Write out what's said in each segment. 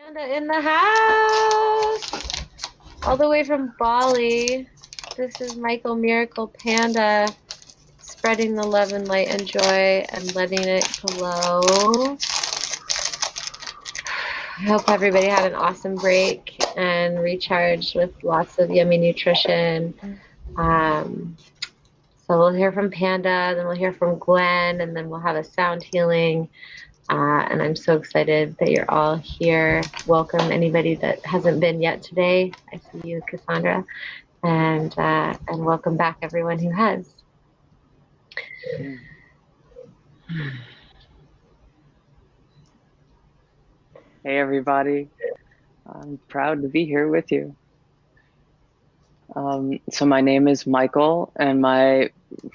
Panda in the house, all the way from Bali. This is Michael Miracle Panda, spreading the love and light and joy and letting it glow. I hope everybody had an awesome break and recharged with lots of yummy nutrition. So we'll hear from Panda, then we'll hear from Gwen, and then we'll have a sound healing. And I'm so excited that you're all here. Welcome anybody that hasn't been yet today. I see you, Cassandra, and welcome back everyone who has. Hey everybody, I'm proud to be here with you. So my name is Michael, and my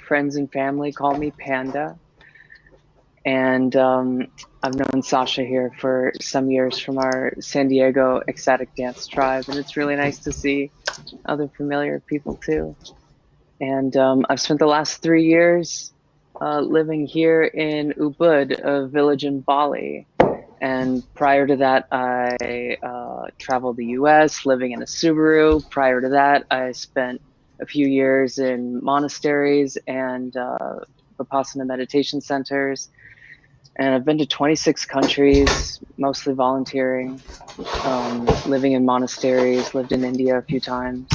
friends and family call me Panda. And I've known Sasha here for some years from our San Diego ecstatic dance tribe, and it's really nice to see other familiar people too. And I've spent the last 3 years living here in Ubud, a village in Bali. And prior to that, I traveled the US, living in a Subaru. Prior to that, I spent a few years in monasteries and Vipassana meditation centers. And I've been to 26 countries, mostly volunteering, living in monasteries, lived in India a few times,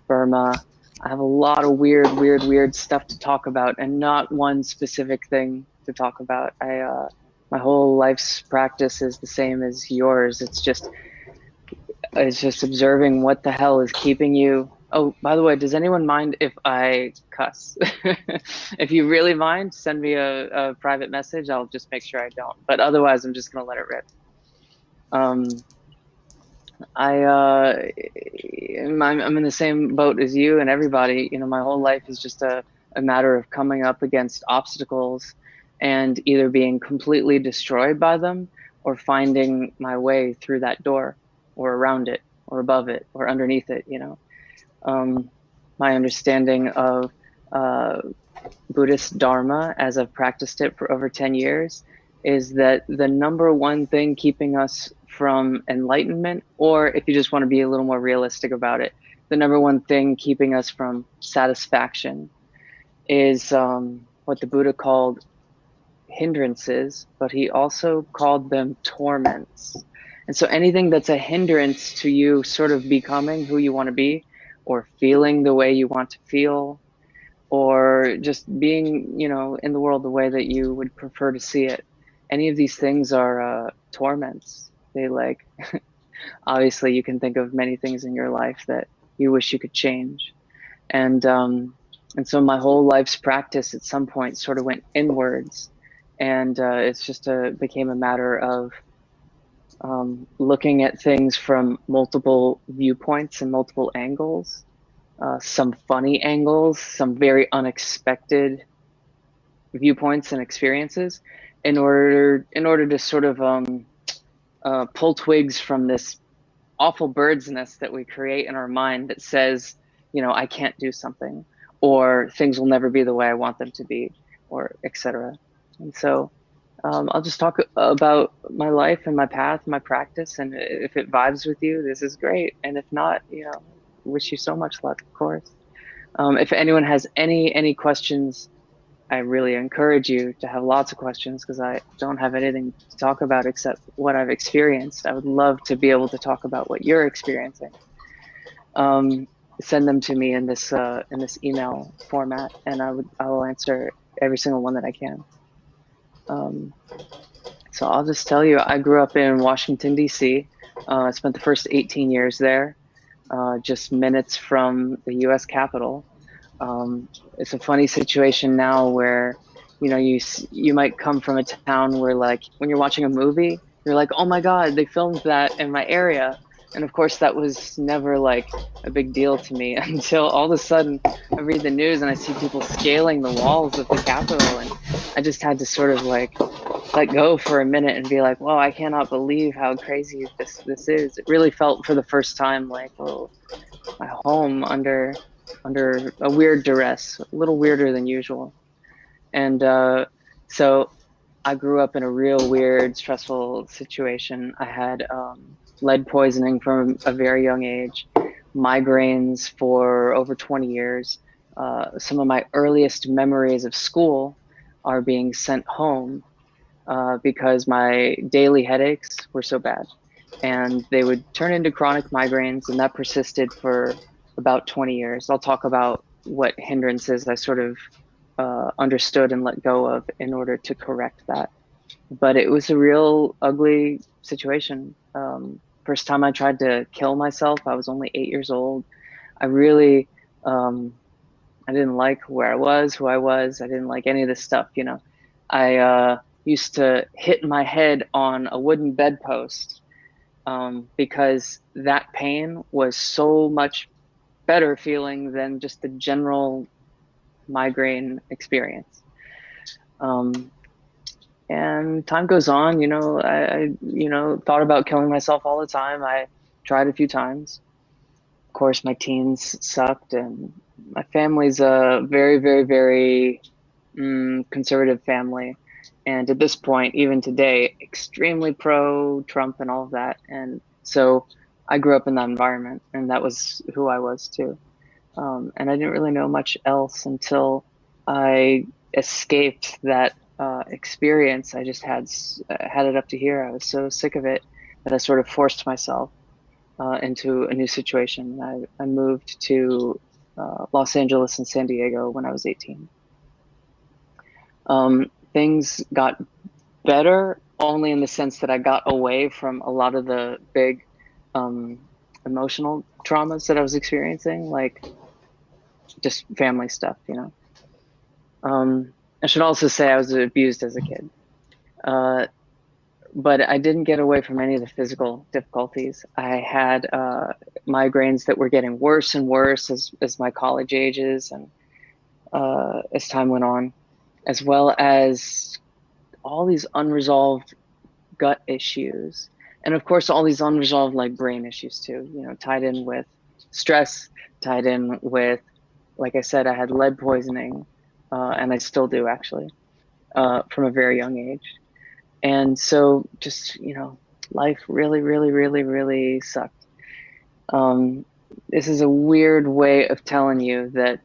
Burma. I have a lot of weird stuff to talk about, and not one specific thing to talk about. My whole life's practice is the same as yours. It's just observing what the hell is keeping you. Oh, by the way, does anyone mind if I cuss? If you really mind, send me a private message. I'll just make sure I don't. But otherwise, I'm just gonna let it rip. I'm in the same boat as you and everybody. You know, my whole life is just a matter of coming up against obstacles and either being completely destroyed by them or finding my way through that door or around it or above it or underneath it, you know. My understanding of Buddhist Dharma, as I've practiced it for over 10 years, is that the number one thing keeping us from enlightenment, or if you just want to be a little more realistic about it, the number one thing keeping us from satisfaction is what the Buddha called hindrances, but he also called them torments. And so anything that's a hindrance to you sort of becoming who you want to be, or feeling the way you want to feel, or just being, you know, in the world the way that you would prefer to see it, any of these things are torments. They like, obviously you can think of many things in your life that you wish you could change. And so my whole life's practice at some point sort of went inwards. And it's just became a matter of looking at things from multiple viewpoints and multiple angles, some funny angles, some very unexpected viewpoints and experiences, in order to sort of pull twigs from this awful bird's nest that we create in our mind that says, you know, I can't do something, or things will never be the way I want them to be, or etc. And so I'll just talk about my life and my path, my practice, and if it vibes with you, this is great. And if not, you know, wish you so much luck, of course. If anyone has any questions, I really encourage you to have lots of questions, because I don't have anything to talk about except what I've experienced. I would love to be able to talk about what you're experiencing. Send them to me in this email format, and I will answer every single one that I can. So I'll just tell you, I grew up in Washington, D.C. I spent the first 18 years there, just minutes from the U.S. Capitol. It's a funny situation now where, you know, you might come from a town where, like, when you're watching a movie, you're like, oh my God, they filmed that in my area. And of course, that was never like a big deal to me until all of a sudden I read the news and I see people scaling the walls of the Capitol. And I just had to sort of like let go for a minute and be like, whoa, I cannot believe how crazy this is. It really felt for the first time like, oh, my home under a weird duress, a little weirder than usual. And so I grew up in a real weird, stressful situation. I had lead poisoning from a very young age, migraines for over 20 years. Some of my earliest memories of school are being sent home because my daily headaches were so bad. And they would turn into chronic migraines, and that persisted for about 20 years. I'll talk about what hindrances I sort of understood and let go of in order to correct that. But it was a real ugly situation. First time I tried to kill myself, I was only 8 years old. I really, I didn't like where I was, who I was. I didn't like any of this stuff, you know. I used to hit my head on a wooden bedpost because that pain was so much better feeling than just the general migraine experience. And time goes on, you know, I thought about killing myself all the time. I tried a few times. Of course, my teens sucked, and my family's a very, very, very conservative family. And at this point, even today, extremely pro Trump and all of that. And so I grew up in that environment, and that was who I was too. And I didn't really know much else until I escaped that experience. I just had it up to here. I was so sick of it that I sort of forced myself into a new situation. I moved to Los Angeles and San Diego when I was 18. Things got better only in the sense that I got away from a lot of the big emotional traumas that I was experiencing, like just family stuff, you know. I should also say I was abused as a kid. But I didn't get away from any of the physical difficulties. I had migraines that were getting worse and worse as my college ages and as time went on, as well as all these unresolved gut issues. And of course, all these unresolved like brain issues too, you know, tied in with stress, tied in with, like I said, I had lead poisoning, and I still do actually, from a very young age. And so just, you know, life really, really, really, really sucked. This is a weird way of telling you that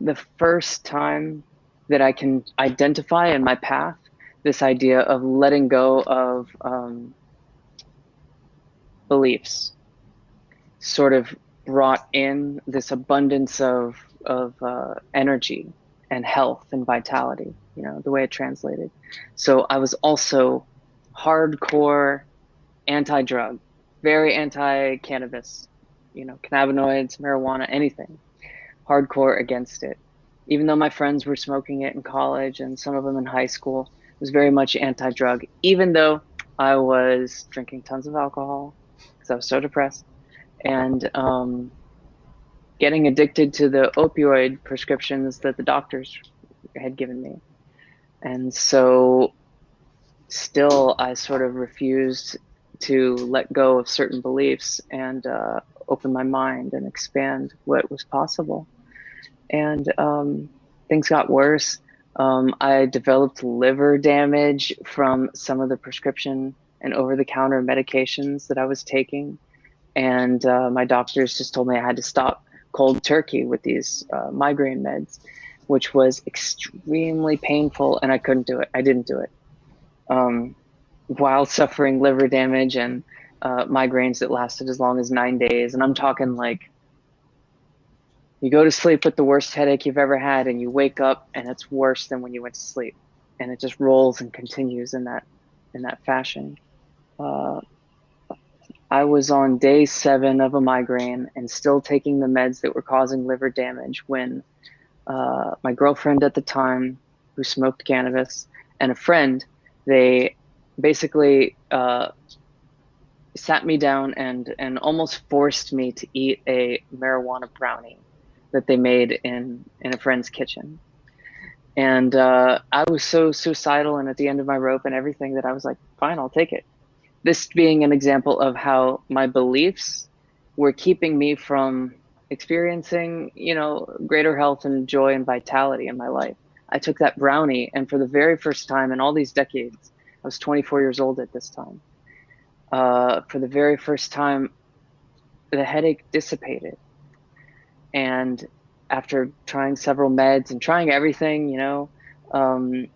the first time that I can identify in my path this idea of letting go of beliefs sort of brought in this abundance of energy and health and vitality, you know, the way it translated. So I was also hardcore anti-drug, very anti-cannabis, you know, cannabinoids, marijuana, anything, hardcore against it. Even though my friends were smoking it in college and some of them in high school, it was very much anti-drug, even though I was drinking tons of alcohol because I was so depressed and getting addicted to the opioid prescriptions that the doctors had given me. And so still, I sort of refused to let go of certain beliefs and open my mind and expand what was possible. And things got worse. I developed liver damage from some of the prescription and over-the-counter medications that I was taking. And my doctors just told me I had to stop cold turkey with these migraine meds, which was extremely painful, and I couldn't do it. I didn't do it. While suffering liver damage and migraines that lasted as long as 9 days. And I'm talking like you go to sleep with the worst headache you've ever had and you wake up and it's worse than when you went to sleep. And it just rolls and continues in that fashion. I was on day 7 of a migraine and still taking the meds that were causing liver damage when my girlfriend at the time, who smoked cannabis, and a friend, they basically sat me down and almost forced me to eat a marijuana brownie that they made in a friend's kitchen. And I was so suicidal and at the end of my rope and everything that I was like, fine, I'll take it. This being an example of how my beliefs were keeping me from experiencing, you know, greater health and joy and vitality in my life. I took that brownie, and for the very first time in all these decades, I was 24 years old at this time. for the very first time, the headache dissipated. And after trying several meds and trying everything, um,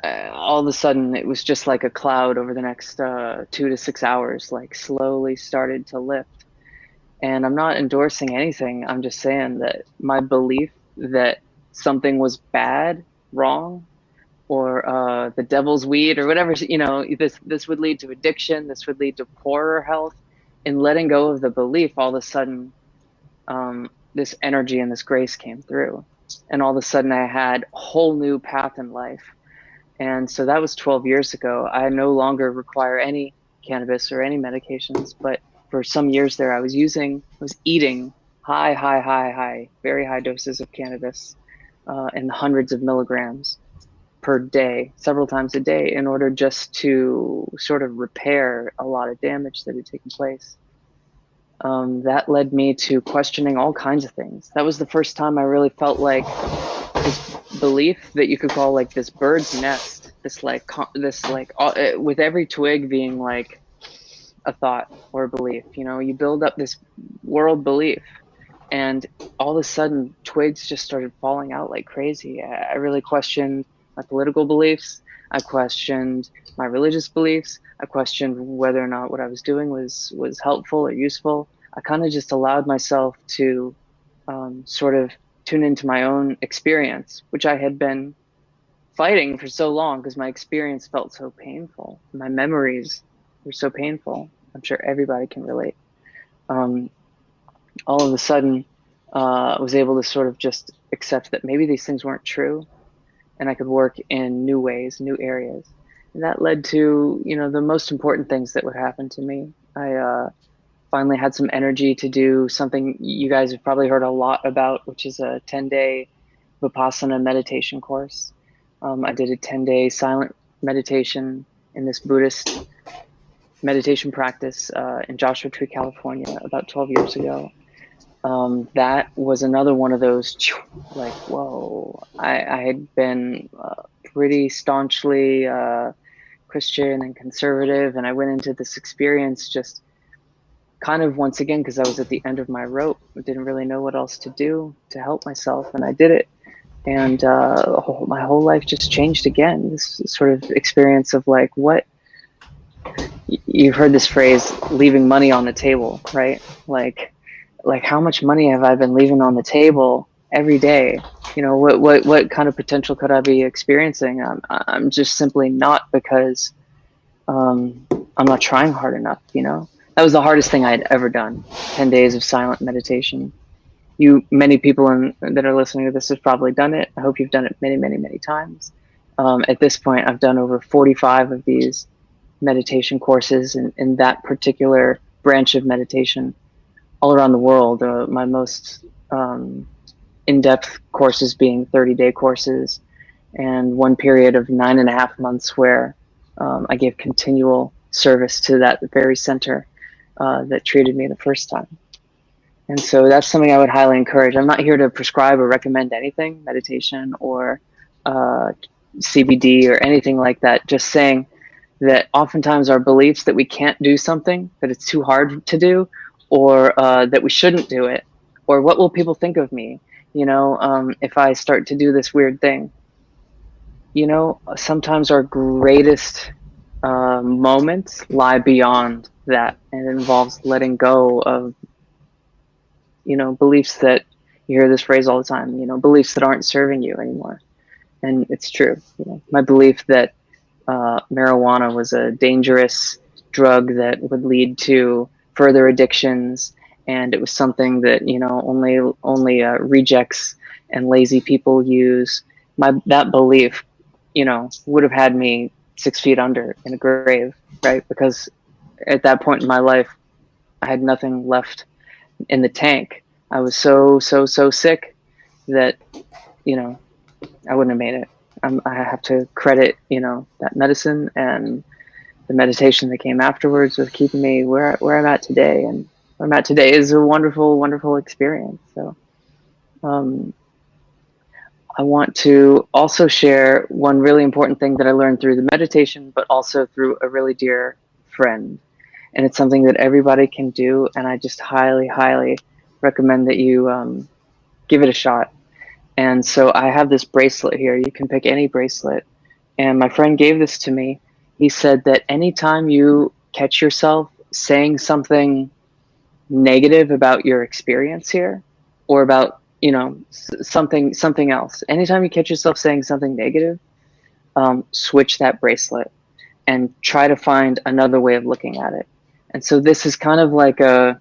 all of a sudden it was just like a cloud over the next 2 to 6 hours, like slowly started to lift. And I'm not endorsing anything. I'm just saying that my belief that something was bad, wrong, or the devil's weed or whatever, this would lead to addiction, this would lead to poorer health. In letting go of the belief, all of a sudden, this energy and this grace came through. And all of a sudden I had a whole new path in life. And so that was 12 years ago. I no longer require any cannabis or any medications, but for some years there I was eating very high doses of cannabis in the hundreds of milligrams per day, several times a day, in order just to sort of repair a lot of damage that had taken place. That led me to questioning all kinds of things. That was the first time I really felt like this belief that you could call like this bird's nest, with every twig being like a thought or a belief. You build up this world belief, and all of a sudden twigs just started falling out like crazy. I really questioned my political beliefs. I questioned my religious beliefs. I questioned whether or not what I was doing was helpful or useful. I kind of just allowed myself to sort of tune into my own experience, which I had been fighting for so long because my experience felt so painful. My memories were so painful. I'm sure everybody can relate. All of a sudden, I was able to sort of just accept that maybe these things weren't true, and I could work in new ways, new areas. And that led to, the most important things that would happen to me. I finally had some energy to do something you guys have probably heard a lot about, which is a 10-day Vipassana meditation course. I did a 10-day silent meditation in this Buddhist meditation practice in Joshua Tree, California, about 12 years ago. That was another one of those, like, whoa. I had been pretty staunchly Christian and conservative, and I went into this experience just kind of once again because I was at the end of my rope. I didn't really know what else to do to help myself, and I did it. And my whole life just changed again. This sort of experience of like, what you've heard this phrase, leaving money on the table, right? Like how much money have I been leaving on the table every day? What kind of potential could I be experiencing? I'm just simply not, because I'm not trying hard enough. That was the hardest thing I had ever done. 10 days of silent meditation. Many people that are listening to this have probably done it. I hope you've done it many, many, many times. At this point, I've done over 45 of these meditation courses in that particular branch of meditation all around the world. My most in-depth courses being 30-day courses, and one period of 9.5 months where I gave continual service to that very center that treated me the first time. And so that's something I would highly encourage. I'm not here to prescribe or recommend anything, meditation or CBD or anything like that. Just saying that oftentimes our beliefs that we can't do something, that it's too hard to do, or that we shouldn't do it, or what will people think of me, if I start to do this weird thing. Sometimes our greatest moments lie beyond that, and it involves letting go of beliefs that, you hear this phrase all the time, beliefs that aren't serving you anymore. And it's true. My belief that marijuana was a dangerous drug that would lead to further addictions, and it was something that only rejects and lazy people use. That belief, would have had me 6 feet under in a grave, right? Because at that point in my life, I had nothing left in the tank. I was so sick that I wouldn't have made it. I have to credit that medicine and the meditation that came afterwards with keeping me where I'm at today. And where I'm at today is a wonderful experience. So I want to also share one really important thing that I learned through the meditation, but also through a really dear friend. And it's something that everybody can do. And I just highly, highly recommend that you give it a shot. And so I have this bracelet here. You can pick any bracelet. And my friend gave this to me. He said that anytime you catch yourself saying something negative about your experience here, or about, you know, something else, anytime you catch yourself saying something negative, switch that bracelet and try to find another way of looking at it. And so this is kind of like a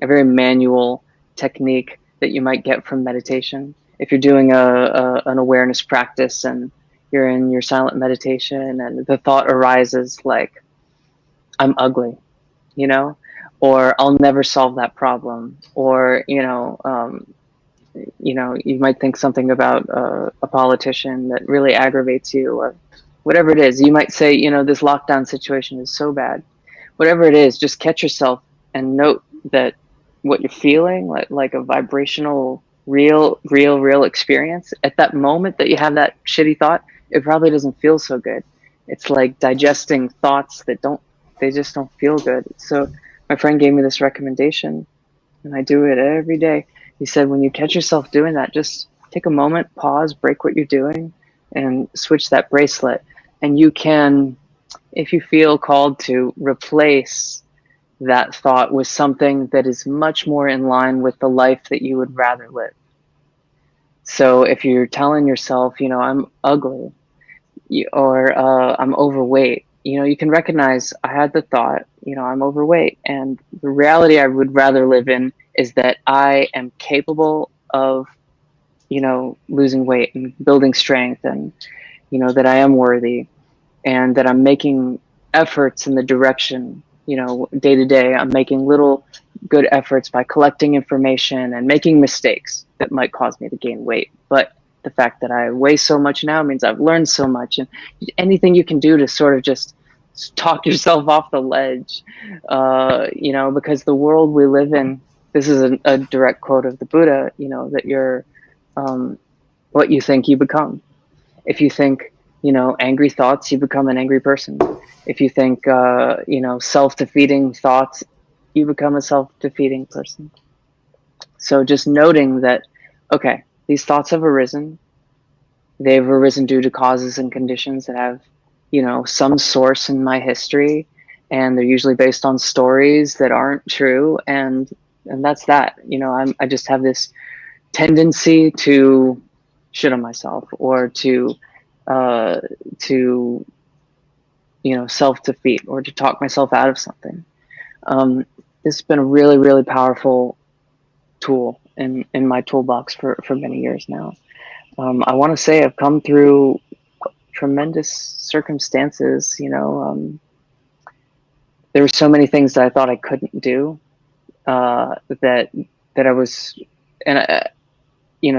very manual technique that you might get from meditation. If you're doing an awareness practice and you're in your silent meditation and the thought arises like, I'm ugly, you know, or I'll never solve that problem, or, you might think something about a politician that really aggravates you, or whatever it is. You might say, this lockdown situation is so bad. Whatever it is, just catch yourself and note that what you're feeling, like a vibrational, real experience at that moment that you have that shitty thought, it probably doesn't feel so good. It's like digesting thoughts that they just don't feel good. So my friend gave me this recommendation, and I do it every day. He said, when you catch yourself doing that, just take a moment, pause, break what you're doing, and switch that bracelet. And you can, if you feel called to, replace that thought with something that is much more in line with the life that you would rather live. So if you're telling yourself, I'm ugly, or I'm overweight, you can recognize I had the thought, I'm overweight. And the reality I would rather live in is that I am capable of, losing weight and building strength, and, that I am worthy, and that I'm making efforts in the direction, day to day. I'm making little good efforts by collecting information and making mistakes that might cause me to gain weight. But the fact that I weigh so much now means I've learned so much, and anything you can do to sort of just talk yourself off the ledge, because the world we live in, this is a direct quote of the Buddha, that you're what you think you become. If you think, angry thoughts, you become an angry person. If you think, self-defeating thoughts, you become a self-defeating person. So just noting that, okay, these thoughts have arisen. They've arisen due to causes and conditions that have, some source in my history, and they're usually based on stories that aren't true. And that's that. I just have this tendency to shit on myself, or to self-defeat, or to talk myself out of something. This has been a really, really powerful tool in my toolbox for many years now. I want to say I've come through tremendous circumstances. There were so many things that I thought I couldn't do, that I was, and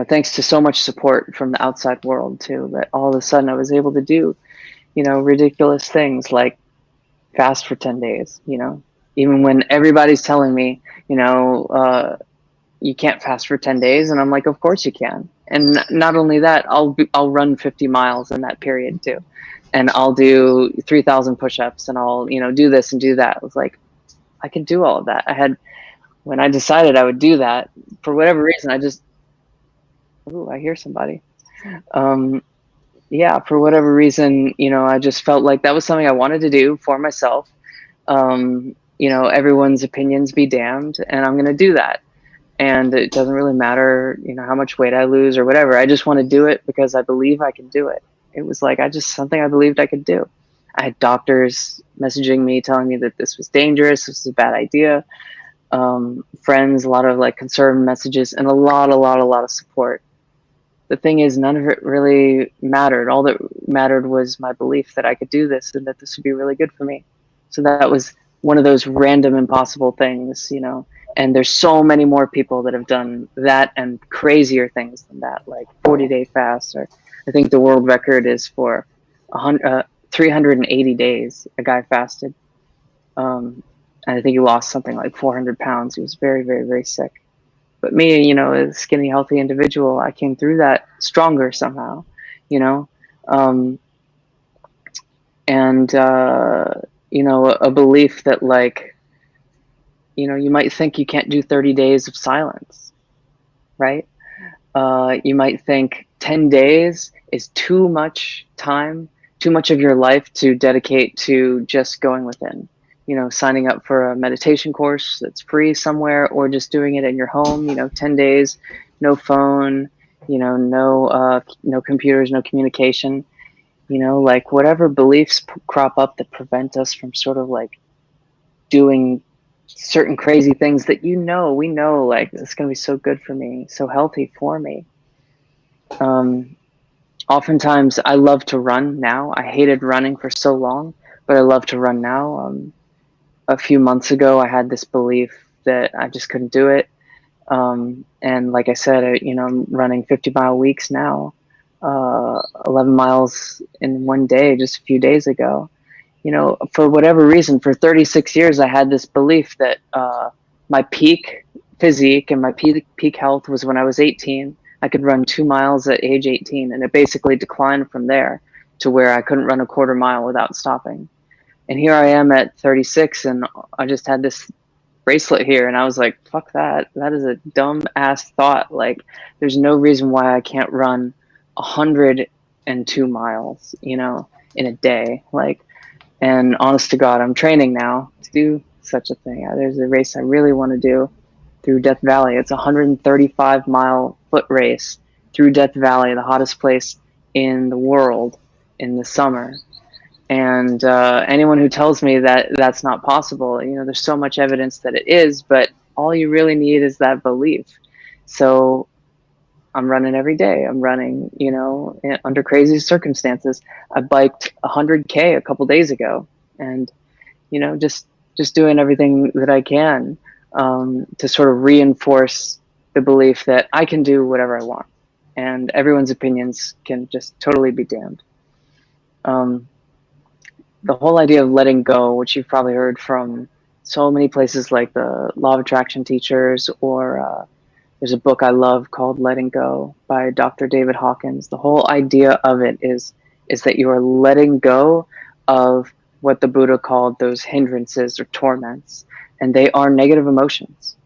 thanks to so much support from the outside world too, that all of a sudden I was able to do, ridiculous things like fast for 10 days, even when everybody's telling me, you can't fast for 10 days. And I'm like, of course you can. And not only that, I'll run 50 miles in that period too. And I'll do 3,000 push-ups, and I'll, do this and do that. I was like, I can do all of that. When I decided I would do that, for whatever reason, I hear somebody. For whatever reason, I just felt like that was something I wanted to do for myself. Everyone's opinions be damned, and I'm going to do that. And it doesn't really matter, how much weight I lose or whatever. I just want to do it because I believe I can do it. It was like, something I believed I could do. I had doctors messaging me, telling me that this was dangerous, this was a bad idea. Friends, a lot of like concerned messages, and a lot of support. The thing is, none of it really mattered. All that mattered was my belief that I could do this and that this would be really good for me. So that was one of those random impossible things, and there's so many more people that have done that and crazier things than that, like 40-day fasts, or I think the world record is for 380 days. A guy fasted, and I think he lost something like 400 pounds. He was very, very, very sick. But me, a skinny, healthy individual, I came through that stronger somehow, and a belief that like, you might think you can't do 30 days of silence, right? You might think 10 days is too much time, too much of your life to dedicate to just going within, signing up for a meditation course that's free somewhere, or just doing it in your home, 10 days, no phone, no computers, no communication, like whatever beliefs crop up that prevent us from sort of like doing certain crazy things that we know like it's going to be so good for me, so healthy for me. Oftentimes I love to run now. I hated running for so long, but I love to run now. A few months ago I had this belief that I just couldn't do it. And like I said, I'm running 50-mile weeks now, 11 miles in one day just a few days ago. For whatever reason, for 36 years, I had this belief that my peak physique and my peak health was when I was 18. I could run 2 miles at age 18, and it basically declined from there to where I couldn't run a quarter mile without stopping. And here I am at 36, and I just had this bracelet here, and I was like, fuck that. That is a dumb ass thought. Like, there's no reason why I can't run 102 miles, in a day. Like, and honest to God, I'm training now to do such a thing. There's a race I really want to do through Death Valley. It's a 135-mile foot race through Death Valley, the hottest place in the world in the summer. And anyone who tells me that that's not possible, there's so much evidence that it is, but all you really need is that belief. So I'm running every day. I'm running, under crazy circumstances. I biked 100K a couple days ago, and just doing everything that I can to sort of reinforce the belief that I can do whatever I want, and everyone's opinions can just totally be damned. The whole idea of letting go, which you've probably heard from so many places like the Law of Attraction teachers, or there's a book I love called Letting Go by Dr. David Hawkins. The whole idea of it is that you are letting go of what the Buddha called those hindrances or torments, and they are negative emotions,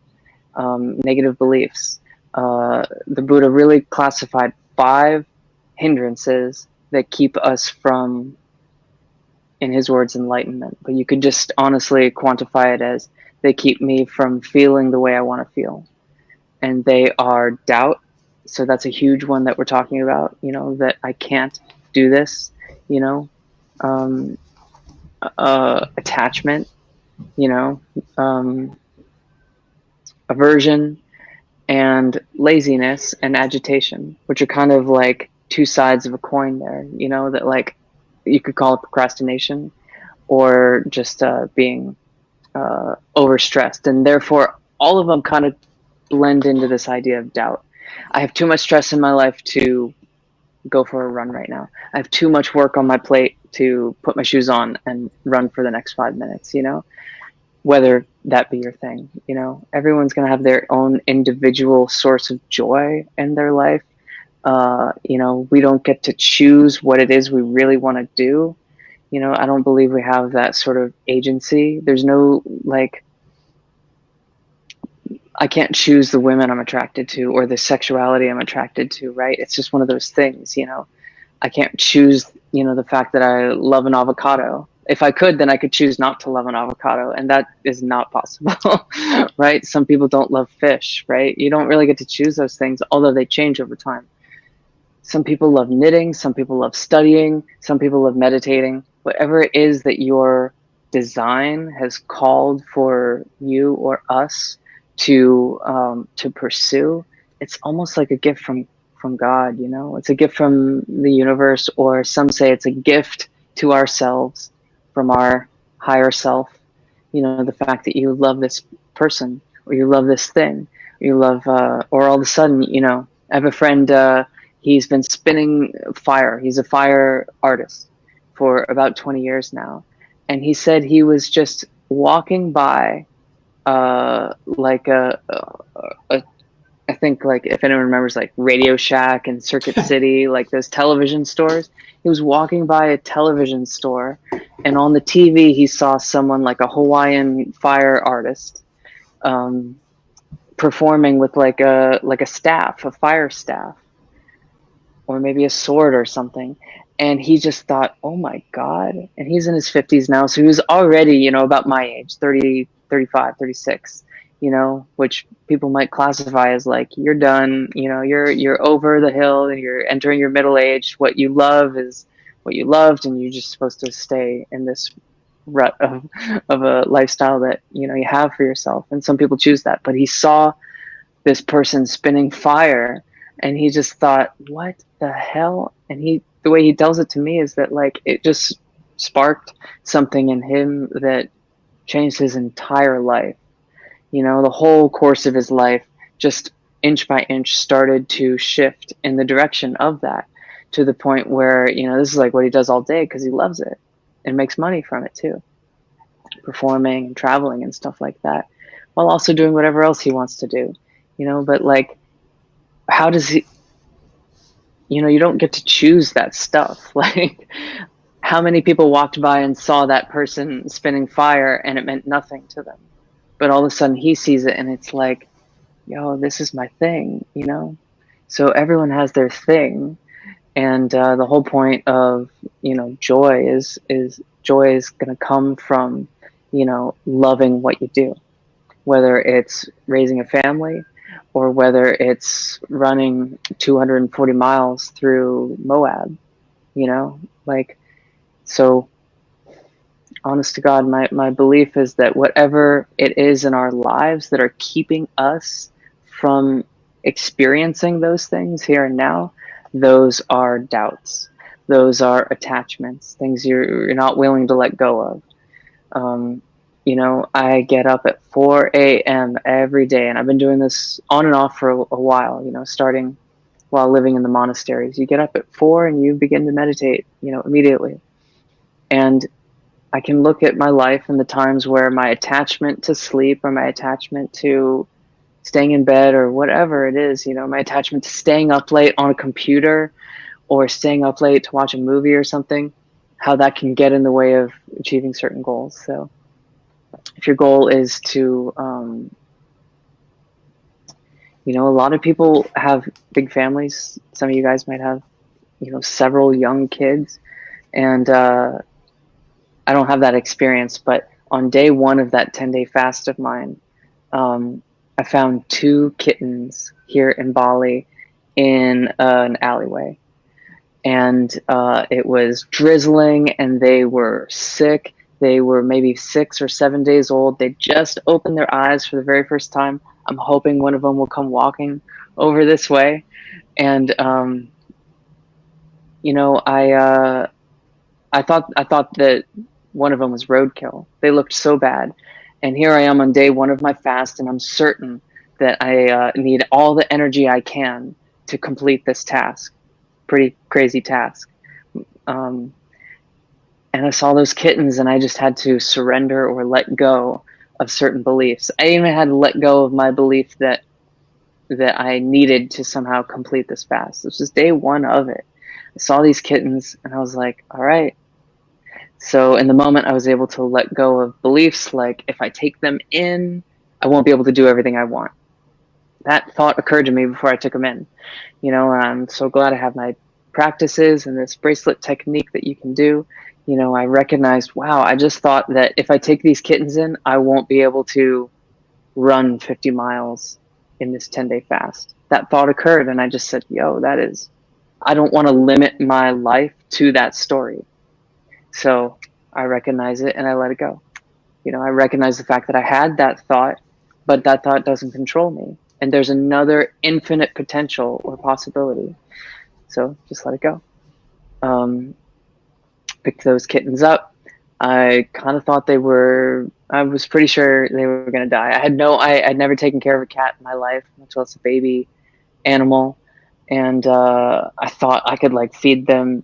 negative beliefs. The Buddha really classified 5 hindrances that keep us from, in his words, enlightenment. But you could just honestly quantify it as they keep me from feeling the way I want to feel. And they are doubt. So that's a huge one that we're talking about, that I can't do this, attachment, aversion, and laziness and agitation, which are kind of like 2 sides of a coin there, that like you could call it procrastination, or just being overstressed. And therefore, all of them kind of blend into this idea of doubt. I have too much stress in my life to go for a run right now. I have too much work on my plate to put my shoes on and run for the next 5 minutes, whether that be your thing. Everyone's going to have their own individual source of joy in their life. We don't get to choose what it is we really want to do. I don't believe we have that sort of agency. There's no, like, I can't choose the women I'm attracted to or the sexuality I'm attracted to, right? It's just one of those things, I can't choose, the fact that I love an avocado. If I could, then I could choose not to love an avocado, and that is not possible, right? Some people don't love fish, right? You don't really get to choose those things, although they change over time. Some people love knitting, some people love studying, some people love meditating. Whatever it is that your design has called for you or us to pursue, it's almost like a gift from God. It's a gift from the universe, or some say it's a gift to ourselves from our higher self. The fact that you love this person, or you love this thing, or you love, or all of a sudden, I have a friend. He's been spinning fire. He's a fire artist for about 20 years now. And he said he was just walking by like a I think like if anyone remembers like Radio Shack and Circuit City, like those television stores, he was walking by a television store, and on the TV he saw someone like a Hawaiian fire artist performing with like a staff, a fire staff, or maybe a sword or something. And he just thought, oh my God. And he's in his 50s now. So he was already, you know, about my age, 30, 35, 36, you know, which people might classify as like, you're done, you know, you're over the hill and you're entering your middle age. What you love is what you loved, and you're just supposed to stay in this rut of a lifestyle that, you know, you have for yourself. And some people choose that. But he saw this person spinning fire, and he just thought, what the hell? And the way he tells it to me is that like it just sparked something in him that changed his entire life. You know, the whole course of his life, just inch by inch, started to shift in the direction of that, to the point where, you know, this is like what he does all day because he loves it and makes money from it too, performing and traveling and stuff like that, while also doing whatever else he wants to do, you know. But like, how does he, you know, you don't get to choose that stuff. Like, how many people walked by and saw that person spinning fire and it meant nothing to them, but all of a sudden he sees it and it's like, yo, this is my thing, you know. So everyone has their thing. And the whole point of, you know, joy is going to come from, you know, loving what you do, whether it's raising a family or whether it's running 240 miles through Moab, you know, like, so honest to God, my belief is that whatever it is in our lives that are keeping us from experiencing those things here and now, those are doubts. Those are attachments, things you're not willing to let go of. You know, I get up at 4 a.m. every day, and I've been doing this on and off for a while, you know, starting while living in the monasteries. You get up at 4 and you begin to meditate, you know, immediately. And I can look at my life and the times where my attachment to sleep or my attachment to staying in bed or whatever it is, you know, my attachment to staying up late on a computer or staying up late to watch a movie or something, how that can get in the way of achieving certain goals. So if your goal is to, you know, a lot of people have big families. Some of you guys might have, you know, several young kids. And I don't have that experience, but on day one of that 10-day fast of mine, I found 2 kittens here in Bali in an alleyway. And it was drizzling and they were sick. They were maybe 6 or 7 days old. They just opened their eyes for the very first time. I'm hoping one of them will come walking over this way. And, you know, I thought that one of them was roadkill. They looked so bad. And here I am on day 1 of my fast, and I'm certain that I need all the energy I can to complete this task. Pretty crazy task. And I saw those kittens, and I just had to surrender or let go of certain beliefs. I even had to let go of my belief that I needed to somehow complete this fast. This was day 1 of it. I saw these kittens, and I was like, all right. So in the moment, I was able to let go of beliefs like, if I take them in, I won't be able to do everything I want. That thought occurred to me before I took them in. You know, and I'm so glad I have my practices and this bracelet technique that you can do. You know, I recognized, wow, I just thought that if I take these kittens in, I won't be able to run 50 miles in this 10-day fast. That thought occurred, and I just said, yo, I don't want to limit my life to that story. So I recognize it and I let it go. You know, I recognize the fact that I had that thought, but that thought doesn't control me. And there's another infinite potential or possibility. So just let it go. Picked those kittens up. I kind of thought I was pretty sure they were going to die. I'd never taken care of a cat in my life, much less a baby animal. And I thought I could like feed them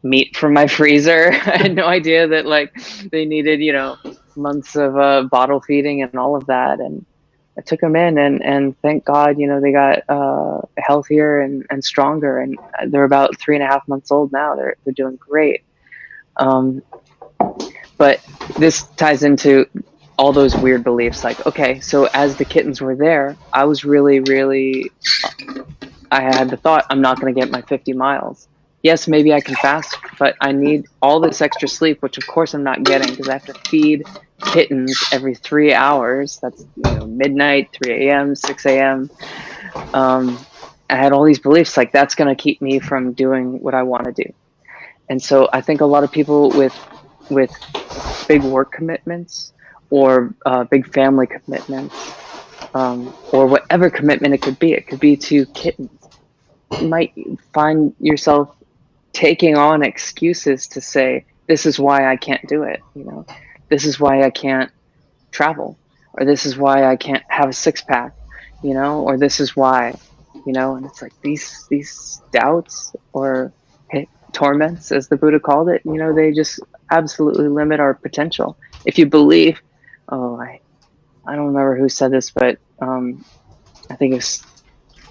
meat from my freezer. I had no idea that like they needed, you know, months of bottle feeding and all of that. And I took them in, and thank God, they got healthier and stronger, and they're about 3.5 months old now. They're doing great. But this ties into all those weird beliefs. Like, okay, so as the kittens were there, I was really, I had the thought, I'm not going to get my 50 miles. Yes, maybe I can fast, but I need all this extra sleep, which of course I'm not getting because I have to feed kittens every 3 hours. That's midnight, 3 a.m., 6 a.m. I had all these beliefs like that's going to keep me from doing what I want to do. And so I think a lot of people with big work commitments or big family commitments, or whatever commitment it could be to kittens, you might find yourself taking on excuses to say, this is why I can't do it. This is why I can't travel, or this is why I can't have a six pack, or this is why, and it's like these doubts or torments, as the Buddha called it, they just absolutely limit our potential. If you believe, I don't remember who said this, but I think it was,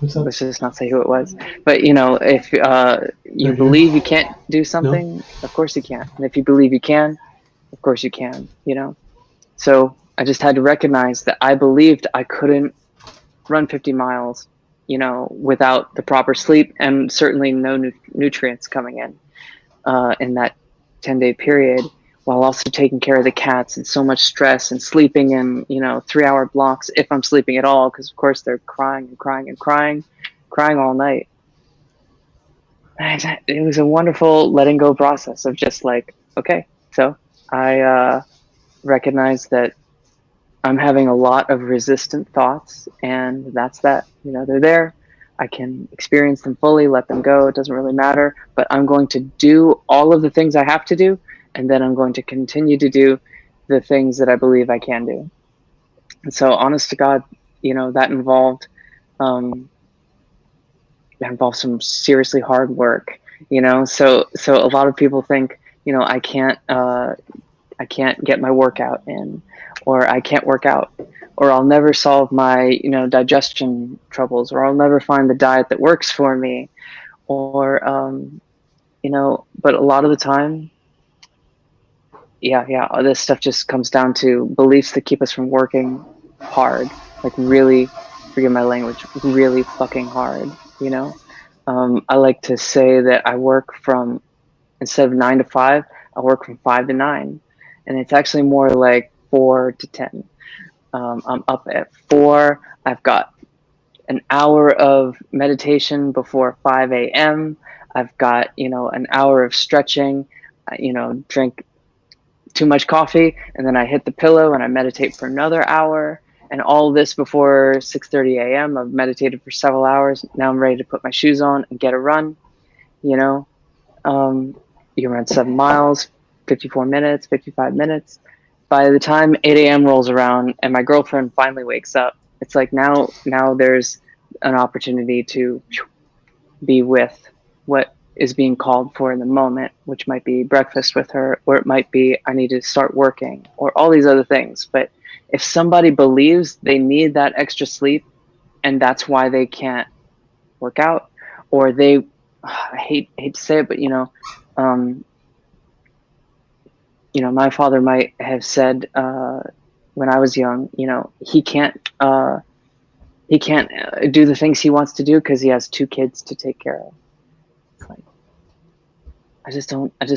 let's just not say who it was, but if you believe you can't do something, of course you can. And if you believe you can, of course you can, So I just had to recognize that I believed I couldn't run 50 miles, without the proper sleep and certainly no nutrients coming in that 10-day period, while also taking care of the cats and so much stress and sleeping in 3-hour blocks if I'm sleeping at all, because of course they're crying all night. And it was a wonderful letting go process of just like, okay, so I recognize that I'm having a lot of resistant thoughts, and that's that. They're there. I can experience them fully, let them go. It doesn't really matter, but I'm going to do all of the things I have to do, and then I'm going to continue to do the things that I believe I can do. And so, honest to God, that involved some seriously hard work. So a lot of people think, I can't get my workout in, or I can't work out, or I'll never solve my digestion troubles, or I'll never find the diet that works for me, or but a lot of the time, this stuff just comes down to beliefs that keep us from working hard, like really, forgive my language, really fucking hard. I like to say that I work from, instead of 9 to 5, I work from 5 to 9, and it's actually more like 4 to 10. I'm up at 4. I've got an hour of meditation before 5 a.m. I've got an hour of stretching. Drink too much coffee, and then I hit the pillow and I meditate for another hour. And all this before 6:30 a.m. I've meditated for several hours. Now I'm ready to put my shoes on and get a run. You run 7 miles, 54 minutes, 55 minutes. By the time 8 a.m. rolls around and my girlfriend finally wakes up, it's like now there's an opportunity to be with what is being called for in the moment, which might be breakfast with her, or it might be I need to start working, or all these other things. But if somebody believes they need that extra sleep and that's why they can't work out, or I hate to say it, but my father might have said when I was young, he can't do the things he wants to do because he has 2 kids to take care of. It's like, I just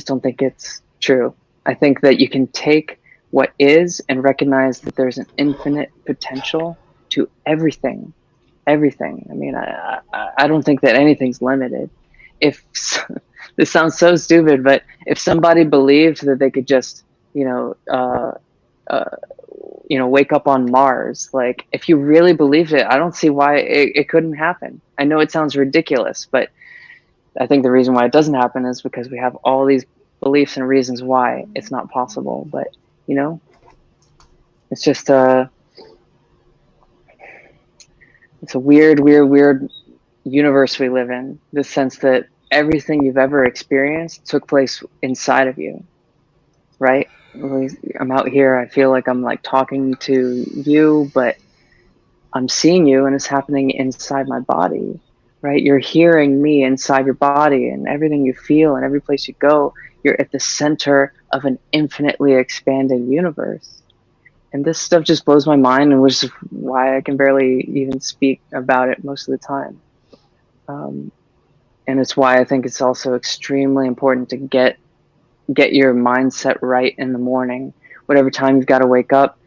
don't think it's true. I think that you can take what is and recognize that there's an infinite potential to everything. I mean, I don't think that anything's limited. If this sounds so stupid, but if somebody believed that they could just, wake up on Mars, like if you really believed it, I don't see why it couldn't happen. I know it sounds ridiculous, but I think the reason why it doesn't happen is because we have all these beliefs and reasons why it's not possible. But, it's just it's a weird universe we live in, the sense that everything you've ever experienced took place inside of you, right? I'm out here, I feel like I'm like talking to you, but I'm seeing you and it's happening inside my body, right? You're hearing me inside your body, and everything you feel and every place you go, you're at the center of an infinitely expanding universe. And this stuff just blows my mind, and which is why I can barely even speak about it most of the time. And it's why I think it's also extremely important to get your mindset right in the morning. Whatever time you've got to wake up,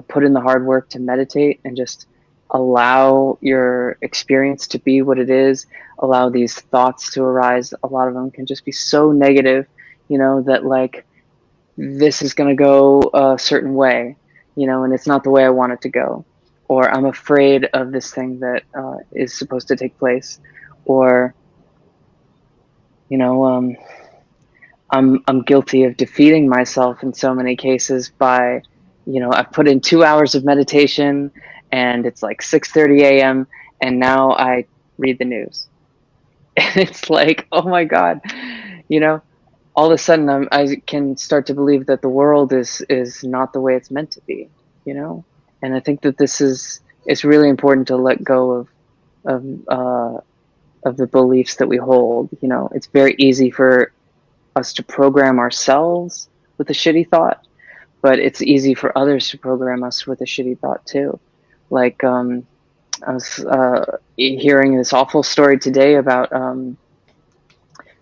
put in the hard work to meditate and just allow your experience to be what it is. Allow these thoughts to arise. A lot of them can just be so negative, that like this is going to go a certain way, and it's not the way I want it to go. Or I'm afraid of this thing that is supposed to take place. Or, you know, I'm guilty of defeating myself in so many cases by, I've put in 2 hours of meditation and it's like 6:30 a.m. and now I read the news. And it's like, oh my God, all of a sudden I can start to believe that the world is not the way it's meant to be, And I think that it's really important to let go of, of the beliefs that we hold. It's very easy for us to program ourselves with a shitty thought, but it's easy for others to program us with a shitty thought too. Like, I was hearing this awful story today about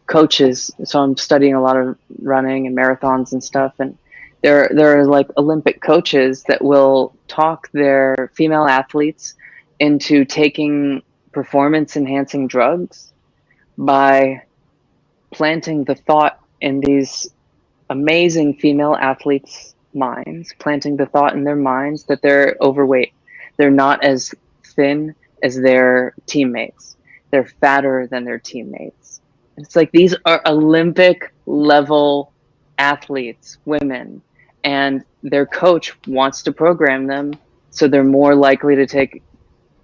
coaches. So I'm studying a lot of running and marathons and stuff, and there are like Olympic coaches that will talk their female athletes into taking performance enhancing drugs by planting the thought in these amazing female athletes' minds, planting the thought in their minds that they're overweight. They're not as thin as their teammates. They're fatter than their teammates. It's like these are Olympic level athletes, women, and their coach wants to program them so they're more likely to take,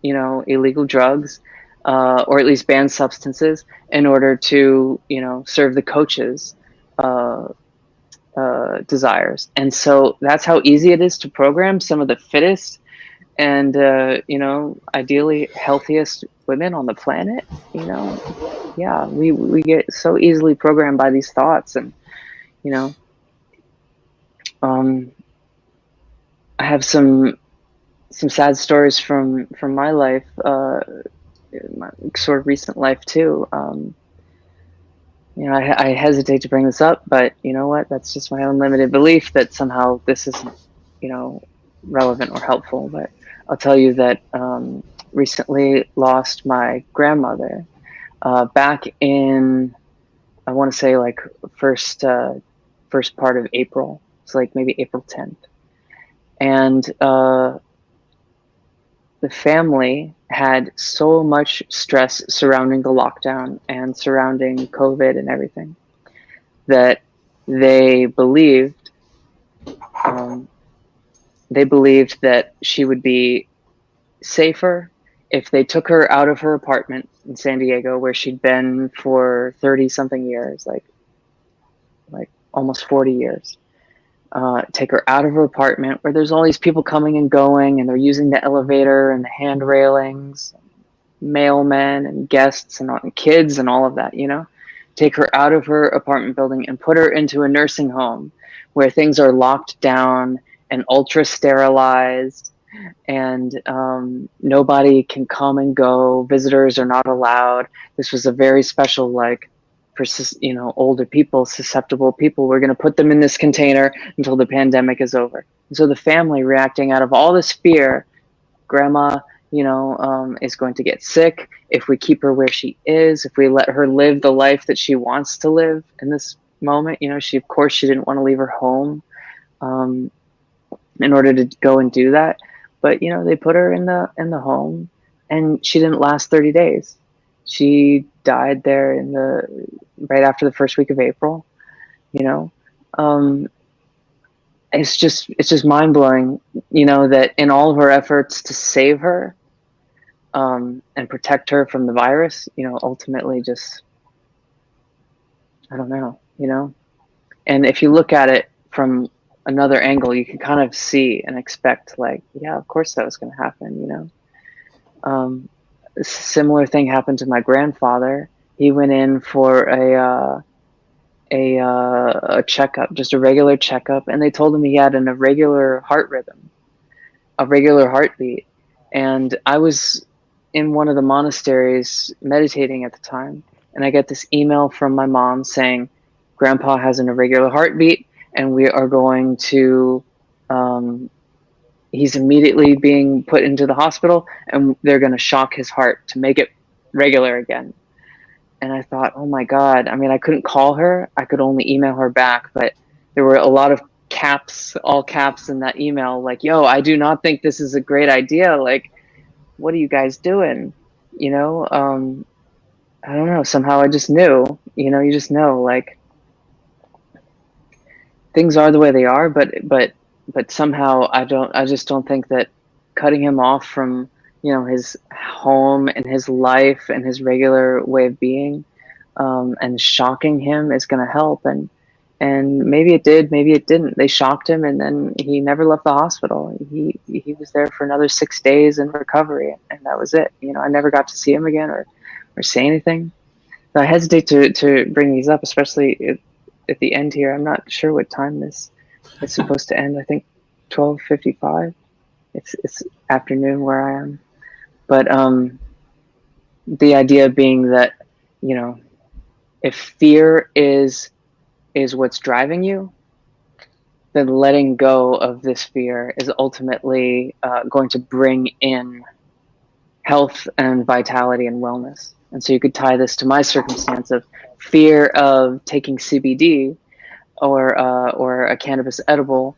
illegal drugs, or at least banned substances in order to, serve the coaches' desires. And so that's how easy it is to program some of the fittest and, ideally healthiest women on the planet. Yeah, we get so easily programmed by these thoughts. And, I have some sad stories from my life, my sort of recent life too. I hesitate to bring this up, but you know what? That's just my own limited belief that somehow this isn't, relevant or helpful. But I'll tell you that recently lost my grandmother back in, I want to say like first part of April. It's like maybe April 10th, and the family had so much stress surrounding the lockdown and surrounding COVID and everything that they believed that she would be safer if they took her out of her apartment in San Diego, where she'd been for 30 something years, like almost 40 years. Take her out of her apartment where there's all these people coming and going, and they're using the elevator and the hand railings, mailmen and guests and kids and all of that, take her out of her apartment building and put her into a nursing home where things are locked down and ultra sterilized, and nobody can come and go. Visitors are not allowed. This was a very special, like, for older people, susceptible people. We're going to put them in this container until the pandemic is over. And so the family, reacting out of all this fear, grandma, is going to get sick if we keep her where she is, if we let her live the life that she wants to live in this moment. Of course she didn't want to leave her home in order to go and do that. But, they put her in the home, and she didn't last 30 days. She died there right after the first week of April. It's just mind blowing, that in all of our efforts to save her, and protect her from the virus, ultimately just, I don't know, and if you look at it from another angle, you can kind of see and expect, like, yeah, of course that was going to happen, A similar thing happened to my grandfather. He went in for a checkup, just a regular checkup, and they told him he had an irregular heart rhythm, a regular heartbeat. And I was in one of the monasteries meditating at the time, and I get this email from my mom saying, "Grandpa has an irregular heartbeat, and we are going to." He's immediately being put into the hospital, and they're going to shock his heart to make it regular again. And I thought, oh my God. I mean, I couldn't call her. I could only email her back, but there were a lot of caps, all caps in that email, like, yo, I do not think this is a great idea. Like, what are you guys doing? You know, I don't know. Somehow I just knew, you just know, like, things are the way they are, but somehow I just don't think that cutting him off from, his home and his life and his regular way of being, and shocking him is going to help. And maybe it did, maybe it didn't. They shocked him, and then he never left the hospital. He was there for another 6 days in recovery, and that was it. I never got to see him again or say anything. So I hesitate to bring these up, especially at the end here. I'm not sure what time this is supposed to end. I think 12:55. It's afternoon where I am. But the idea being that, if fear is what's driving you, then letting go of this fear is ultimately going to bring in health and vitality and wellness. And so you could tie this to my circumstance of fear of taking CBD or a cannabis edible.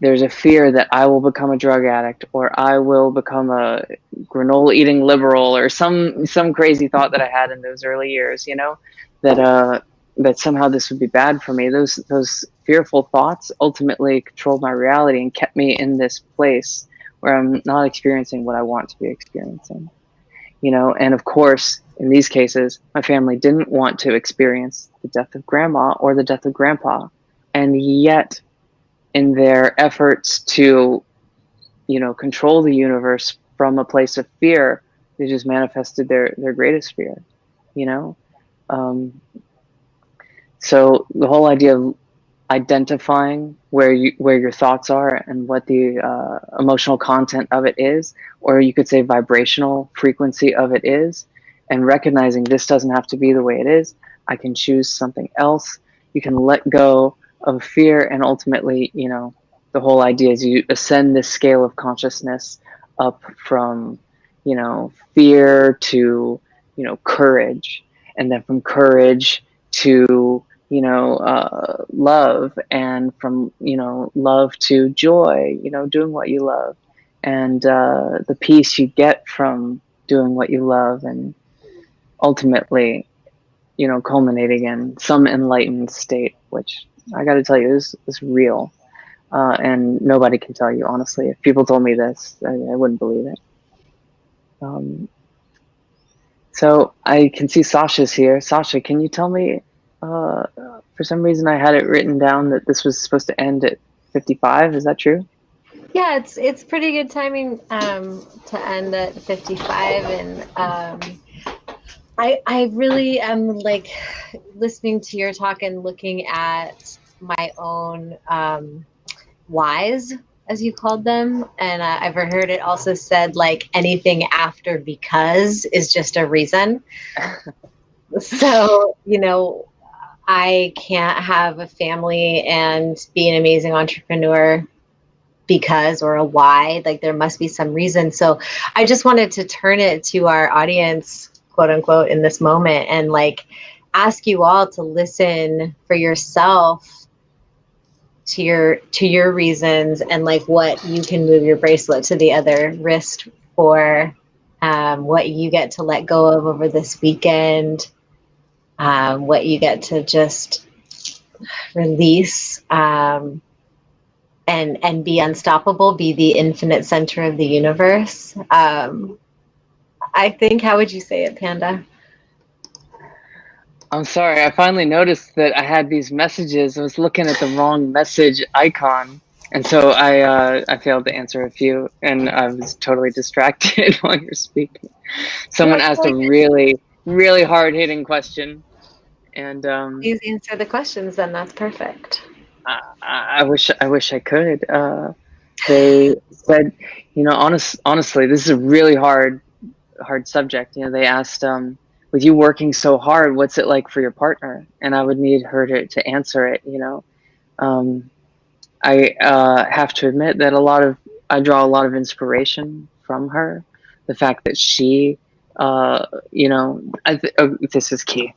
There's a fear that I will become a drug addict, or I will become a granola eating liberal, or some crazy thought that I had in those early years, that somehow this would be bad for me. Those fearful thoughts ultimately controlled my reality and kept me in this place where I'm not experiencing what I want to be experiencing. And of course, in these cases, my family didn't want to experience the death of grandma or the death of grandpa. And yet, in their efforts to, control the universe from a place of fear, they just manifested their greatest fear, So the whole idea of identifying where your thoughts are and what the emotional content of it is, or you could say vibrational frequency of it is, and recognizing this doesn't have to be the way it is. I can choose something else. You can let go of fear, and ultimately, the whole idea is you ascend this scale of consciousness up from, fear to, courage, and then from courage to love, and from love to joy, doing what you love, and the peace you get from doing what you love, and ultimately culminating in some enlightened state, which I got to tell you is real, and nobody can tell you, honestly. If people told me this, I wouldn't believe it. So I can see Sasha's here. Sasha, can you tell me, for some reason I had it written down that this was supposed to end at 55. Is that true? Yeah, it's pretty good timing to end at 55, and I really am like listening to your talk and looking at my own whys, as you called them, and I've heard it also said like anything after because is just a reason. So I can't have a family and be an amazing entrepreneur because, or a why. Like there must be some reason. So I just wanted to turn it to our audience, quote unquote, in this moment, and like ask you all to listen for yourself to your reasons, and like what you can move your bracelet to the other wrist for, what you get to let go of over this weekend, what you get to just release, and be unstoppable, be the infinite center of the universe. I think, how would you say it, Panda? I'm sorry, I finally noticed that I had these messages. I was looking at the wrong message icon. And so I failed to answer a few, and I was totally distracted while you're speaking. No, Someone it's asked a like, really, really hard hitting question, and please answer the questions, then that's perfect. I wish I could. They said, honestly, this is a really hard subject. They asked, with you working so hard, what's it like for your partner? And I would need her to answer it. Um, I have to admit that I draw a lot of inspiration from her. The fact that she, this is key.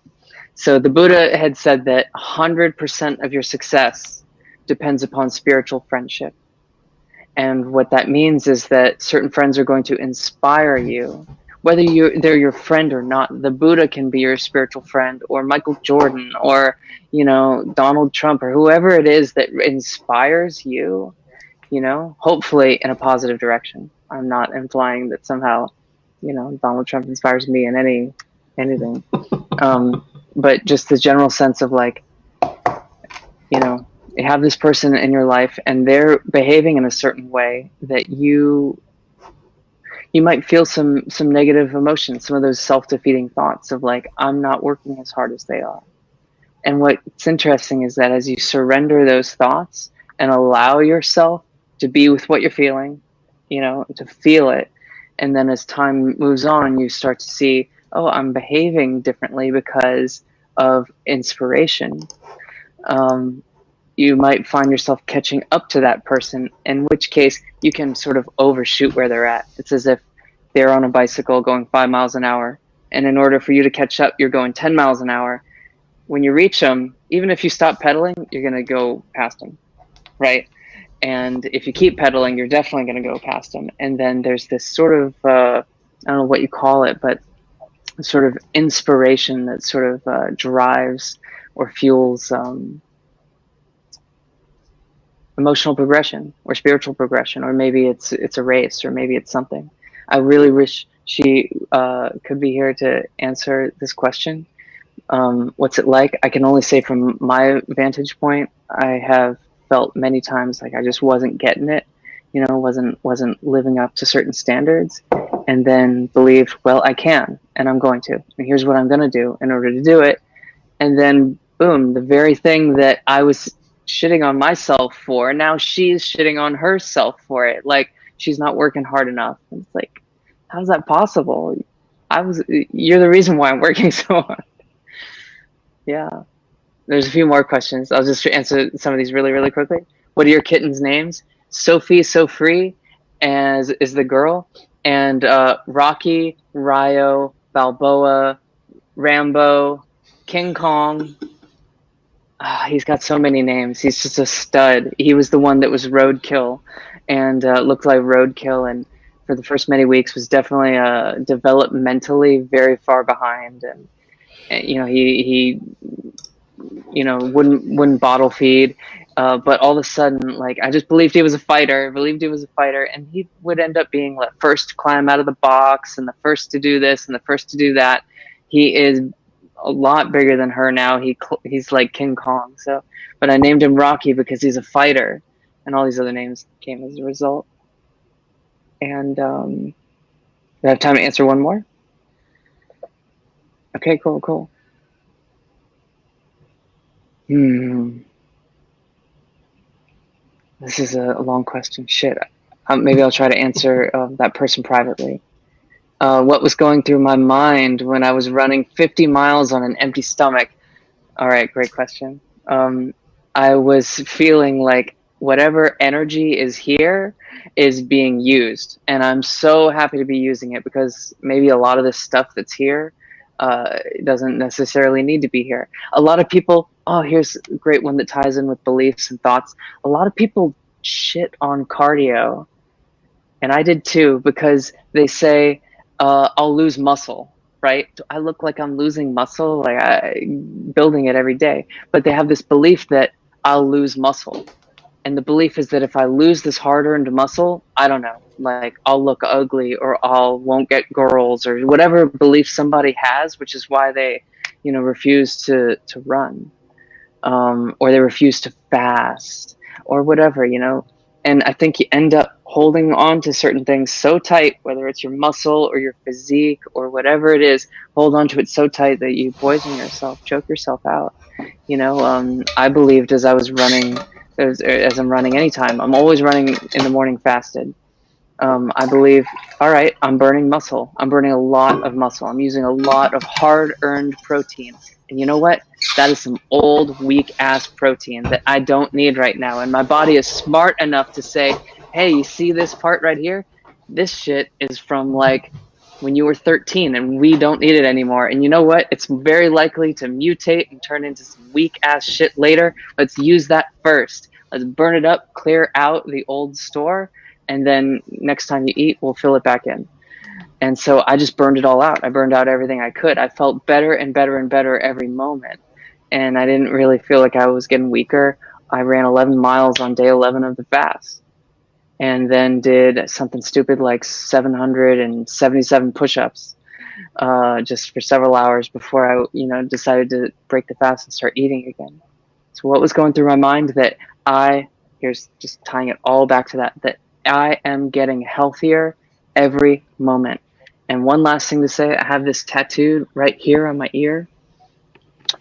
So the Buddha had said that 100% of your success depends upon spiritual friendship. And what that means is that certain friends are going to inspire you, whether they're your friend or not. The Buddha can be your spiritual friend, or Michael Jordan, or Donald Trump, or whoever it is that inspires you. Hopefully in a positive direction. I'm not implying that somehow, Donald Trump inspires me in anything. But just the general sense of like, you have this person in your life and they're behaving in a certain way that you might feel some negative emotions, some of those self-defeating thoughts of like, I'm not working as hard as they are. And what's interesting is that as you surrender those thoughts and allow yourself to be with what you're feeling, to feel it, and then as time moves on, you start to see, oh, I'm behaving differently because of inspiration. You might find yourself catching up to that person, in which case you can sort of overshoot where they're at. It's as if they're on a bicycle going 5 miles an hour, and in order for you to catch up, you're going 10 miles an hour. When you reach them, even if you stop pedaling, you're going to go past them, right? And if you keep pedaling, you're definitely going to go past them. And then there's this sort of, I don't know what you call it, but sort of inspiration that sort of drives or fuels emotional progression or spiritual progression, or maybe it's a race, or maybe it's something. I really wish she could be here to answer this question. What's it like? I can only say from my vantage point, I have felt many times like I just wasn't getting it, wasn't living up to certain standards, and then believed, well, I can, and I'm going to, and here's what I'm going to do in order to do it. And then boom, the very thing that I was shitting on myself for, now she's shitting on herself for it. Like, she's not working hard enough. And it's like, how's that possible? You're the reason why I'm working so hard. Yeah. There's a few more questions. I'll just answer some of these really, really quickly. What are your kittens' names? Sophie, So Free, as is the girl, and Rocky, Ryo, Balboa, Rambo, King Kong. He's got so many names. He's just a stud. He was the one that was roadkill, and looked like roadkill, and for the first many weeks was definitely developmentally very far behind, and he wouldn't bottle feed, but all of a sudden, like, I just believed he was a fighter. And he would end up being the first to climb out of the box, and the first to do this, and the first to do that. He is a lot bigger than her now. He's like King Kong. So, but I named him Rocky because he's a fighter, and all these other names came as a result. And do I have time to answer one more? Okay, cool. This is a long question. Shit. Maybe I'll try to answer that person privately. What was going through my mind when I was running 50 miles on an empty stomach? All right, great question. I was feeling like whatever energy is here is being used. And I'm so happy to be using it, because maybe a lot of this stuff that's here doesn't necessarily need to be here. A lot of people, here's a great one that ties in with beliefs and thoughts. A lot of people shit on cardio. And I did too, because they say, I'll lose muscle, right? Do I look like I'm losing muscle? Like, building it every day. But they have this belief that I'll lose muscle. And the belief is that if I lose this hard earned muscle, I don't know, like, I'll look ugly, or won't get girls, or whatever belief somebody has, which is why they, refuse to run, or they refuse to fast, or whatever, And I think you end up holding on to certain things so tight, whether it's your muscle or your physique or whatever it is, hold on to it so tight that you poison yourself, choke yourself out. I believed as I was running, as I'm running anytime, I'm always running in the morning fasted. I believe, all right, I'm burning muscle. I'm burning a lot of muscle. I'm using a lot of hard earned protein. And you know what? That is some old, weak ass protein that I don't need right now. And my body is smart enough to say, hey, you see this part right here? This shit is from like when you were 13 and we don't need it anymore. And you know what? It's very likely to mutate and turn into some weak ass shit later. Let's use that first. Let's burn it up, clear out the old store, and then next time you eat, we'll fill it back in. And so I just burned it all out. I burned out everything I could. I felt better and better and better every moment. And I didn't really feel like I was getting weaker. I ran 11 miles on day 11 of the fast, and then did something stupid like 777 push-ups just for several hours before I, decided to break the fast and start eating again. So what was going through my mind that here's just tying it all back to that I am getting healthier every moment. And one last thing to say, I have this tattooed right here on my ear,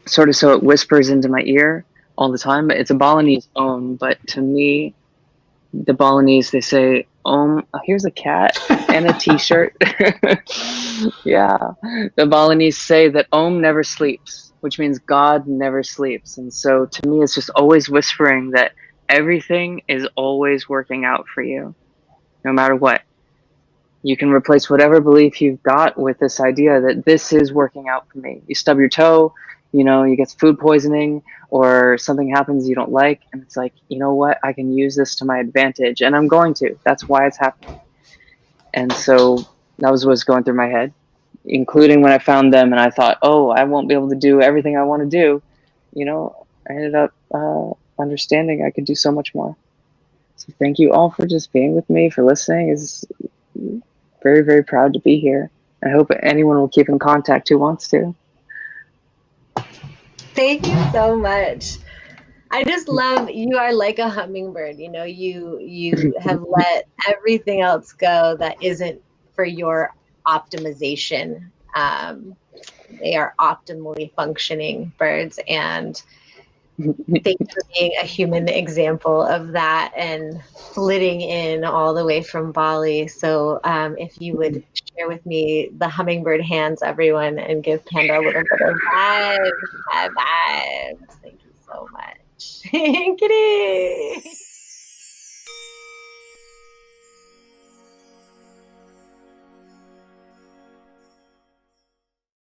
sort of so it whispers into my ear all the time. But it's a Balinese Om, but to me, the Balinese, they say Om. Oh, here's a cat and a t-shirt. Yeah. The Balinese say that Om never sleeps, which means God never sleeps. And so to me, it's just always whispering that everything is always working out for you, no matter what. You can replace whatever belief you've got with this idea that this is working out for me. You stub your toe, you get food poisoning or something happens you don't like. And it's like, you know what? I can use this to my advantage, and I'm going to. That's why it's happening. And so that was what's going through my head, including when I found them and I thought, oh, I won't be able to do everything I want to do. I ended up understanding I could do so much more. So thank you all for just being with me, for listening. Is very, very proud to be here. I hope anyone will keep in contact who wants to. Thank you so much. I just love, you are like a hummingbird. You have let everything else go that isn't for your optimization. They are optimally functioning birds, and thank you for being a human example of that and flitting in all the way from Bali. So if you would share with me the hummingbird hands, everyone, and give Panda a little bit of vibes. Thank you so much. Kitty!